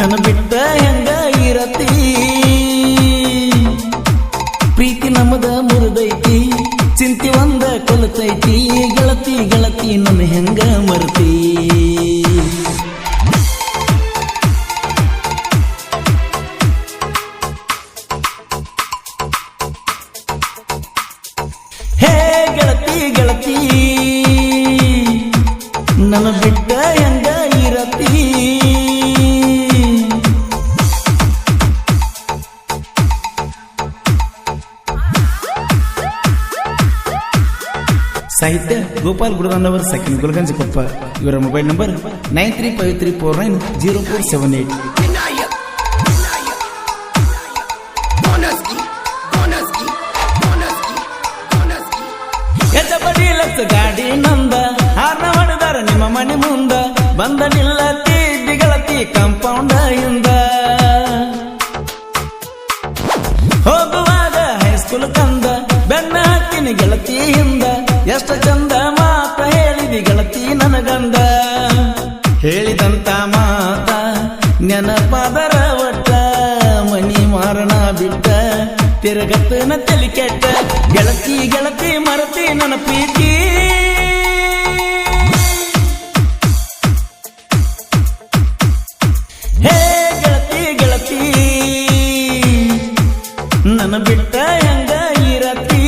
ನನ್ನ ಬಿಟ್ಟ ಹೆಂಗ ಇರತಿ ಪ್ರೀತಿ ನಮ್ಮದ ಮುರಿದೈತಿ ಚಿಂತಿ ಒಂದ ಕೊಲತೈತಿ ಗೆಳತಿ ಗೆಳತಿ ನನ್ನ ಹೆಂಗ ಮರ್ತಿ ಹೇ ಗೆಳತಿ ಗೆಳತಿ ನನ್ನ ಬಿಟ್ಟ ಹೆಂಗ ಇರತಿ ಸಾಹಿತ್ಯ ಗೋಪಾಲ್ ಗುಡದಾನವರ್ ಸೆಕೆಂಡ್ ಗುಲ್ಗಂಜ ಕೊಪ್ಪ. ಇವರ ಮೊಬೈಲ್ ನಂಬರ್ 9353490478. ಎಚ್ಚಬಡಿ ಲಕ್ಷ ಗಾಡಿ ನಂದ ಹಾರ್ನ ಹೊಡೆದಾರ ನಿಮ್ಮ ಮನೆ ಮುಂದ ಬಂದ ನಿಲ್ಲತಿ ಗೆಳತಿ ಕಾಂಪೌಂಡ್ ಹಿಂದ ಹೋಗುವಾಗ ಹೈಸ್ಕೂಲ್ ಕಂದ ಬೆನ್ನ ಹಾಕಿನಿ ಗೆಳತಿ ಹಿಂದ ಎಷ್ಟ ಚಂದ ಮಾತ ಹೇಳಿದಿ ಗೆಳತಿ ನನಗಂದ ಹೇಳಿದಂತ ಮಾತ ನೆನಪಾದರ ಒಟ್ಟ ಮನಿ ಮಾರಣ ಬಿಟ್ಟ ತಿರುಗತ್ತನ ತಲಿ ಕೆಟ್ಟ ಗೆಳತಿ ಗೆಳತಿ ಮರತಿ ನನ್ನ ಪ್ರೀತಿ ಹೇ ಗೆಳತಿ ಗೆಳತಿ ನನ್ನ ಬಿಟ್ಟ ಹೆಂಗ ಇರತಿ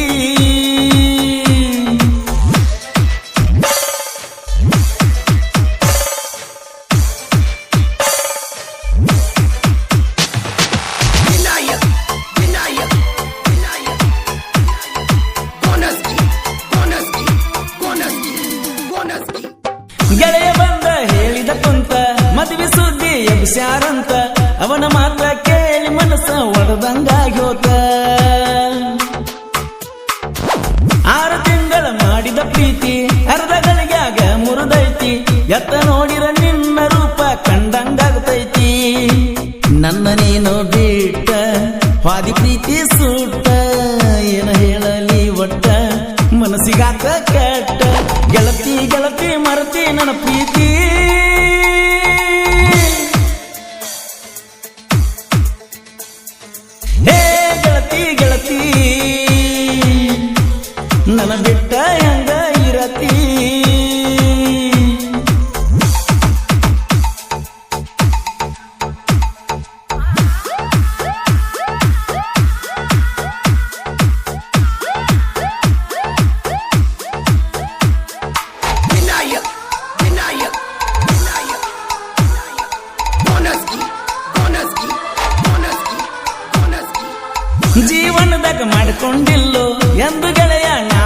ಗೆಳೆಯ ಬಂದ ಹೇಳಿದ ಕುಂತ ಮದುವೆ ಸುದ್ದಿ ಎಬ್ಸ್ಯಾರಂತ ಅವನ ಮಾತ ಕೇಳಿ ಮನಸ್ಸ ಒಡದಂಗಾಗಿ ಹೋತ 6 ತಿಂಗಳ ಮಾಡಿದ ಪ್ರೀತಿ ಅರ್ಧ ಗಳಿಗ್ಯಾಗ ಮುರಿದೈತಿ ಎತ್ತ ನೋಡಿರ ನಿನ್ನ ರೂಪ ಕಂಡಂಗಾಗತೈತಿ ನನ್ನ ನೀನು ಬಿಟ್ಟ ಹಾದಿ ಪ್ರೀತಿ ಸುಟ್ಟ ಏನ ಹೇಳಲಿ ಒಟ್ಟ ಮನಸ್ಸಿಗಾತ ಕೆಟ್ಟ ಗೆಳತಿ ಗೆಳತಿ ಮರತಿ ನನ್ನ ಪ್ರೀತಿ ಹೇ ಗೆಳತಿ ಗೆಳತಿ ನನ್ನ ಬಿಟ್ಟ ಹೆಂಗ ಇರತಿ ಜೀವನದಾಗ ಮಾಡಿಕೊಂಡಿಲ್ಲೋ ಎಂದು ಗೆಳೆಯ ನಾ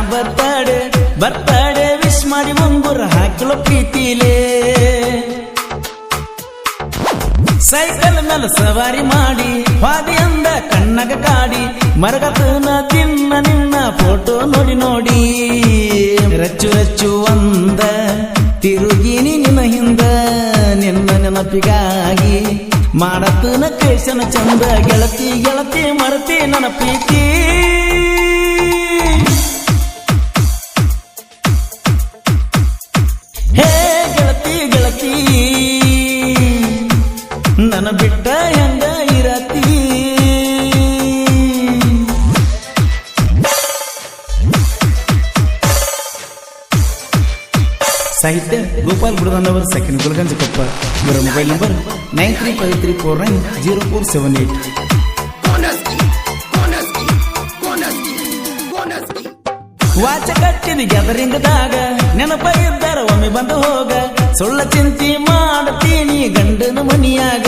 ಬರ್ತಾಡೆ ವಿಶ್ ಮಾಡಿ ಮುಂಗುರ ಹಾಕಲು ಪ್ರೀತಿಲೇ ಸೈಕಲ್ ಮೇಲೆ ಸವಾರಿ ಮಾಡಿ ಹಾದಿ ಅಂದ ಕಣ್ಣಗ ಕಾಡಿ ಮರಗತನ ತಿನ್ನ ನಿನ್ನ ಫೋಟೋ ನೋಡಿ ನೋಡಿ ರಚ್ಚು ರಚ್ಚು ಅಂದ ತಿರುಗಿನಿ ನಿನ್ನ ಹಿಂದ ನಿನ್ನ ನೆನಪಿಗಾಗಿ ಮಾಡತನ ಕೇಶನ ಚಂದ ಗೆಳತಿ ಗೆಳತಿ ಮರತಿ ನನ್ನ ಪ್ರೀತಿ ಹೇ ಗೆಳತಿ ಗೆಳತಿ ನನ್ನ ಬಿಟ್ಟ ಹೆಂಗ ಇರತಿ ಸಾಹಿತ್ಯ ಗೋಪಾಲ್ ಗುಡದಾನವರ್ ಸೆಕೆಂಡ್ ಗುಲ್ಗಂಜ ಕೊಪ್ಪ. ಇವರ ಮೊಬೈಲ್ ನಂಬರ್ 9353490478. ವಾಚ ಕಟ್ಟಿದ ಗ್ಯಾದರಿಂಗದಾಗ ನೆನಪ ಇದ್ದಾರ ಒಮ್ಮೆ ಬಂದು ಹೋಗ ಸುಳ್ಳ ಚಿಂತಿ ಮಾಡ್ತೀನಿ ಗಂಡನ ಮನಿಯಾಗ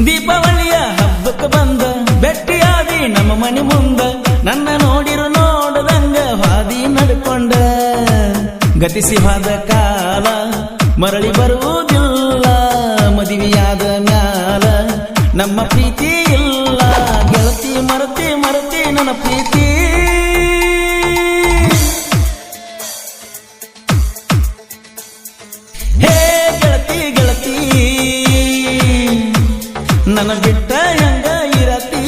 ದೀಪಾವಳಿಯ ಹಬ್ಬಕ್ಕೆ ಬಂದ ಬೆಟ್ಟಿಯಾದಿ ನಮ್ಮ ಮನೆ ಮುಂದ ನನ್ನ ನೋಡಿರು ನೋಡದಂಗ ಹಾದಿ ನಡ್ಕೊಂಡ ಗತಿಸಿ ಹೋದ ಕಾಲ ಮರಳಿ ಬರುವುದಿಲ್ಲ ಮದುವೆಯಾದ ಮ್ಯಾಲ ನಮ್ಮ ಪ್ರೀತಿ ಇಲ್ಲ ಗೆಳತಿ ಮರತಿ ಮರತಿ ನನ್ನ ಪ್ರೀತಿ ಹೇ ಗೆಳತಿ ಗೆಳತಿ ನನ್ನ ಬಿಟ್ಟ ಹೆಂಗ ಇರತಿ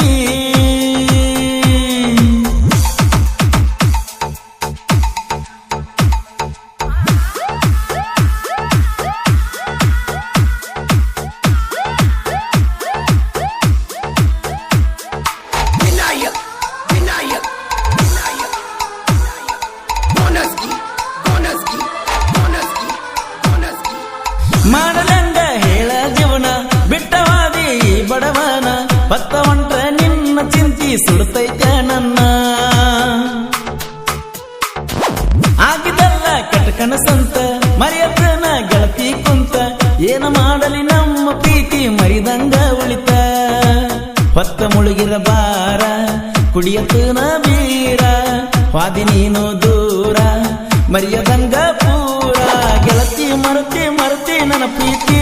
ಮಾಡಲಂಗ ಹೇಳ ಜೀವನ ಬಿಟ್ಟವಾದಿ ಈ ಬಡವನ ಪತ್ತ ಹೊಂಟ್ರ ನಿನ್ನ ಚಿಂತಿ ಸುಡುತ್ತೈತೆ ನನ್ನ ಆಗಿದಲ್ಲ ಕಟಕನ ಸಂತ ಮರೆಯತನ ಗೆಳತಿ ಕುಂತ ಏನ ಮಾಡಲಿ ನಮ್ಮ ಪ್ರೀತಿ ಮರಿದಂಗ ಉಳಿತ ಹೊತ್ತ ಮುಳುಗಿರ ಬಾರ ಕುಡಿಯತನ ಬೀರ ವಾದಿ ನೀನು ದೂರ ಮರಿಯದಂಗ ಪೂರ ಗೆಳತಿ ಮರತಿ ನನ್ನ ಪ್ರೀತಿ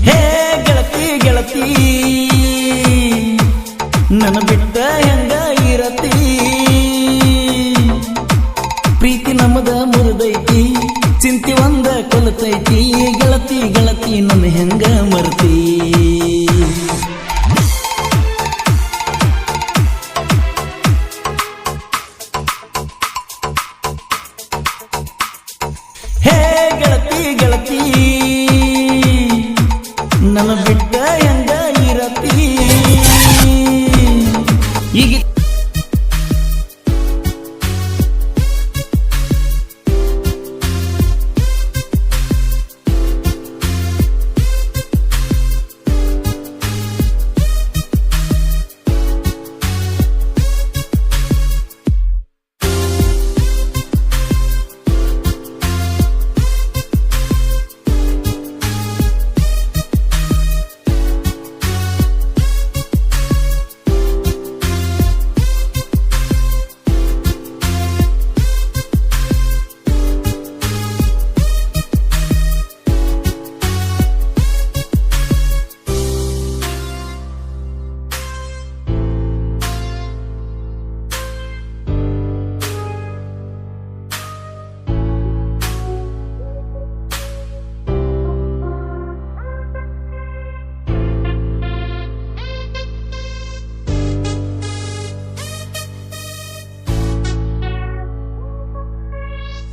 ಹೇ ಗೆಳತಿ ಗೆಳತಿ ನನ್ನ ಬಿಟ್ಟ ಹೆಂಗ ಇರತಿ ಪ್ರೀತಿ ನಮ್ಮದ ಮುರಿದೈತಿ ಚಿಂತಿ ಒಂದ ಕೊಲತೈತಿ ಗೆಳತಿ ಗೆಳತಿ ನನ್ನ ಹೆಂಗ ಮರ್ತಿ ಹೇ ಗೆಳತಿ ಗೆಳತಿ ನನ್ನ ಬಿಟ್ಟ